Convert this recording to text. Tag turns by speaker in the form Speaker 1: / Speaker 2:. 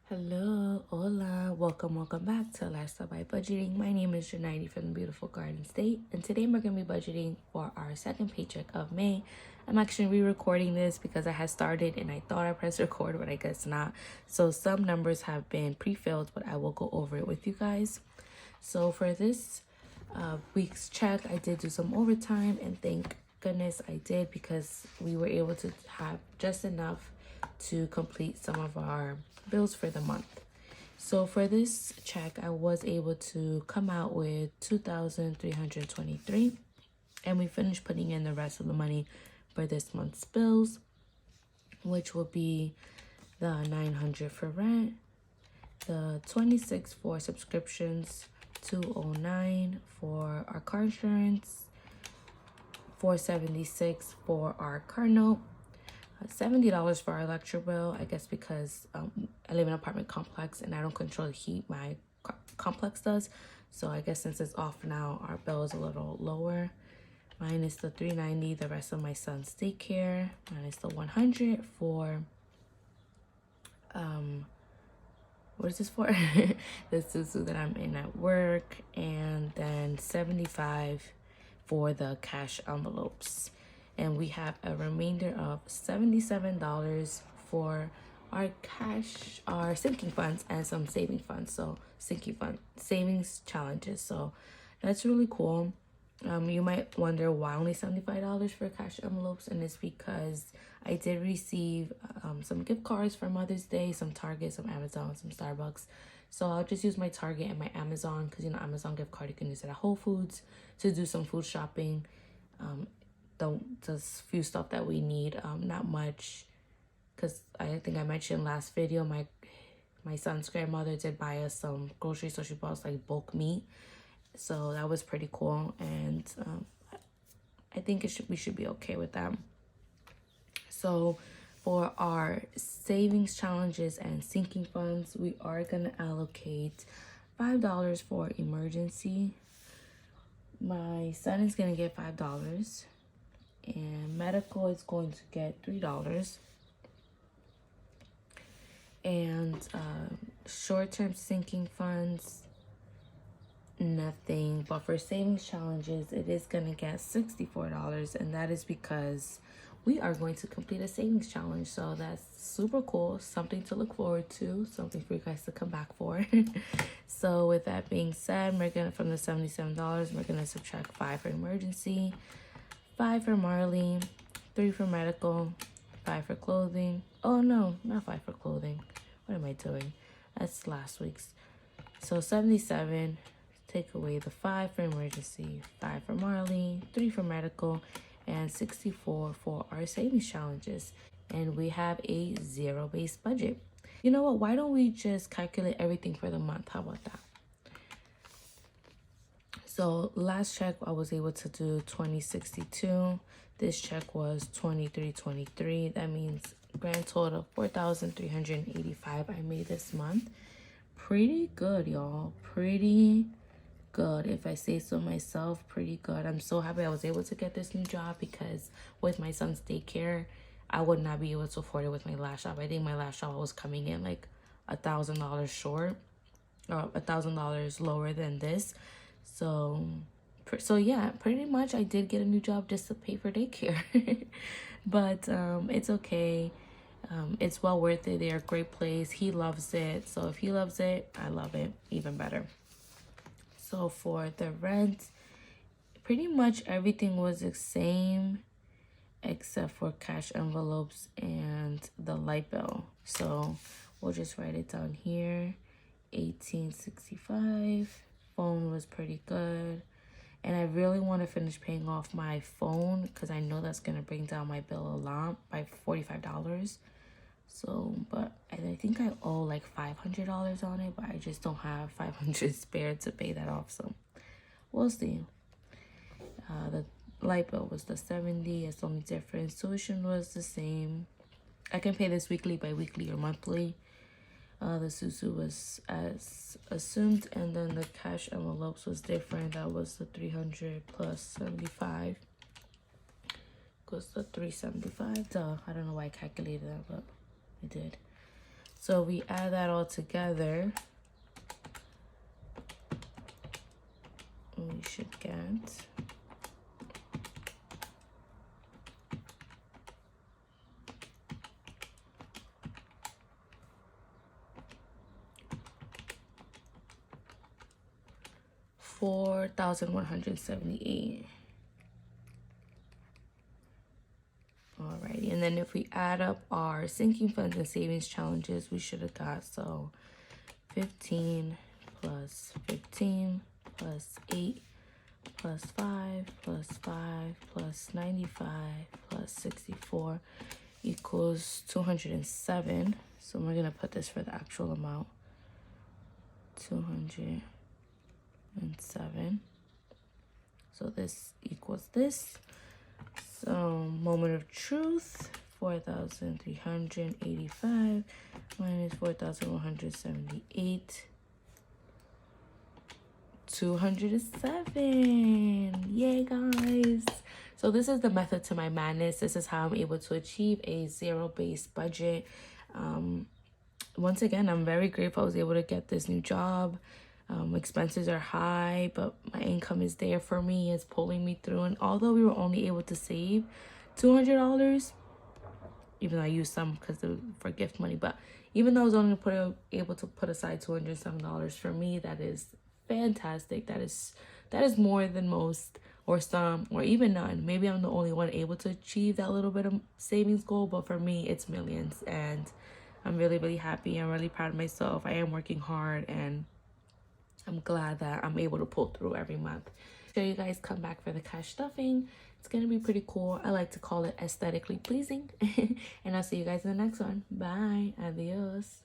Speaker 1: Hello, hola, welcome back to Lifestyle by Budgeting. My name is Janine from the beautiful Garden State, and today we're going to be budgeting for our second paycheck of May. I'm actually re-recording this because I had started and I thought I pressed record, but I guess not. So some numbers have been pre-filled, but I will go over it with you guys. So for this week's check, I did do some overtime, and thank goodness I did because we were able to have just enough to complete some of our bills for the month. So for this check, I was able to come out with $2,323, and we finished putting in the rest of the money for this month's bills, which will be the $900 for rent, the $26 for subscriptions, $209 for our car insurance, $476 for our car note, $70 for our electric bill. I guess because I live in an apartment complex and I don't control the heat, my complex does. So I guess since it's off now, our bill is a little lower. Minus the $390, the rest of my son's daycare. Minus the $100 for what is this for? The susu that I'm in at work, and then $75 for the cash envelopes. And we have a remainder of $77 for our cash, our sinking funds, and some saving funds. So sinking fund savings challenges. So that's really cool. You might wonder why only $75 for cash envelopes, and it's because I did receive some gift cards for Mother's Day, some Target, some Amazon, some Starbucks. So I'll just use my Target and my Amazon because, you know, Amazon gift card, you can use it at Whole Foods to do some food shopping. Just few stuff that we need, not much, because I think I mentioned last video, my son's grandmother did buy us some groceries, so she bought us like bulk meat. So that was pretty cool, and I think we should be okay with that. So for our savings challenges and sinking funds, we are gonna allocate $5 for emergency. My son is gonna get $5, and medical is going to get $3. And short-term sinking funds, nothing. But for savings challenges, it is gonna get $64, and that is because we are going to complete a savings challenge. So that's super cool, something to look forward to, something for you guys to come back for. So with that being said, we're gonna, from the $77, we're gonna subtract $5 for emergency, $5 for Marley, $3 for medical, $5 for clothing. Oh no, not $5 for clothing. What am I doing? That's last week's. So 77, take away the $5 for emergency, $5 for Marley, $3 for medical, and $64 for our savings challenges. And we have a zero-based budget. You know what? Why don't we just calculate everything for the month? How about that? So last check I was able to do $20.62. This check was $23.23. That means grand total $4,385 I made this month. Pretty good, y'all. Pretty good, if I say so myself. Pretty good. I'm so happy I was able to get this new job because with my son's daycare, I would not be able to afford it with my last job. I think my last job was coming in like $1,000 short, or $1,000 lower than this. So yeah, pretty much I did get a new job just to pay for daycare. But it's okay. It's well worth it. They're a great place. He loves it. So if he loves it, I love it even better. So for the rent, pretty much everything was the same except for cash envelopes and the light bill. So we'll just write it down here. $18.65. Phone was pretty good, and I really want to finish paying off my phone because I know that's gonna bring down my bill a lot by $45. So, but I think I owe like $500 on it, but I just don't have $500 spare to pay that off. So we'll see. The light bill was the $70. It's the only difference. Tuition was the same. I can pay this weekly, bi-weekly, or monthly. The susu was as assumed, and then the cash envelopes was different. That was the 300 plus 75 goes to 375. Duh, I don't know why I calculated that, but I did. So we add that all together, we should get $4,178. Alrighty, and then if we add up our sinking funds and savings challenges, we should have got 15 plus 15 plus 8 plus 5 plus 5 plus 95 plus 64 equals 207. So we're gonna put this for the actual amount. 207. So this equals this. So moment of truth, 4,385 minus 4,178. 207. Yay, guys. So this is the method to my madness. This is how I'm able to achieve a zero-based budget. Once again, I'm very grateful I was able to get this new job. Expenses are high, but my income is there for me. It's pulling me through. And although we were only able to save $200, even though I used some for gift money, but even though I was only able to put aside $207 for me, that is fantastic. That is more than most, or some, or even none. Maybe I'm the only one able to achieve that little bit of savings goal, but for me, it's millions. And I'm really, really happy. I'm really proud of myself. I am working hard, and I'm glad that I'm able to pull through every month. So you guys come back for the cash stuffing. It's going to be pretty cool. I like to call it aesthetically pleasing. And I'll see you guys in the next one. Bye. Adios.